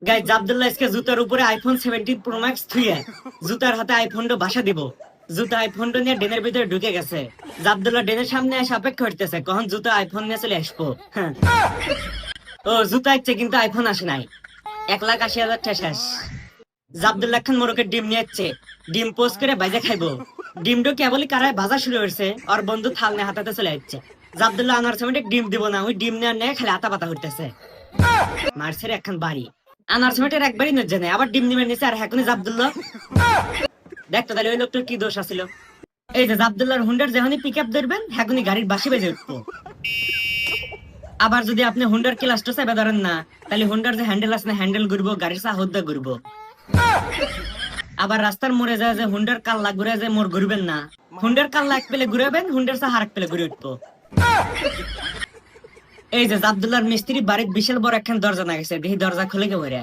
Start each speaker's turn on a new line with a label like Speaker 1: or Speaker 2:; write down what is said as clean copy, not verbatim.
Speaker 1: Guys Abdullah আজকে জুতার উপরে আইফোন 17 প্রো ম্যাক্স থুইয়া জুতার হাতে আইফোনটা বাসা দিব। জুতা আইফোনটা নিয়ে ডেনের ভিতরে ঢুকে গেছে। আব্দুল্লাহ ডেনের সামনে এসে অপেক্ষা করতেছে কখন জুতা আইফোন নিয়ে চলে আসবো। হ্যাঁ। ও জুতা আসছে কিন্তু আইফোন আসে নাই। 1,80,000 টাকা শেষ। আব্দুল্লাহ খান মোরকের ডিম নিয়ে যাচ্ছে, ডিম পোস্ট করে বাইজা খাইবো। ডিমটা কেবলই কারায় ভাজা শুরু হয়েছে, ওর বন্ধু থাল নিয়ে হাতাতে চলে যাচ্ছে। আব্দুল্লাহ আনার সময় ডিম দিব না, ওই ডিম নেওয়ার নিয়ে খালি আতা পাতা করতেছে। মার্সের একখান বাড়ি আনার সময়টা একবারই নজ্জে নেই, আবার ডিম নিমের নিচে আর হ্যাকুনি আব্দুল্লাহ দেখতো তাহলে ওই লোকটার কি দোষ আছিল। এই যে আব্দুল্লাহর হুন্ডার যখনই পিক আপ ধরবেন হ্যাকুনি গাড়ির বাসি বেজে উঠবো। আবার যদি আপনি হুন্ডার ক্লাসটা চাইবে ধরেন না, তাহলে হুন্ডার যে হ্যান্ডেল আছে না হ্যান্ডেল ঘুরবো, গাড়ির চা হদ্দা ঘুরবো। আবার রাস্তার মোড়ে যায় যে হুন্ডার কাল্লা ঘুরে যে মোড় ঘুরবেন না, হুন্ডার কাল্লা এক পেলে ঘুরাবেন, হুন্ডার চা হার এক পেলে ঘুরে উঠবো। এই যে আব্দুল্লাহর মিস্ত্রি বাড়ির বিশাল বড় একখান দরজা না গেছে, দেখি দরজা খুলে কে ভরে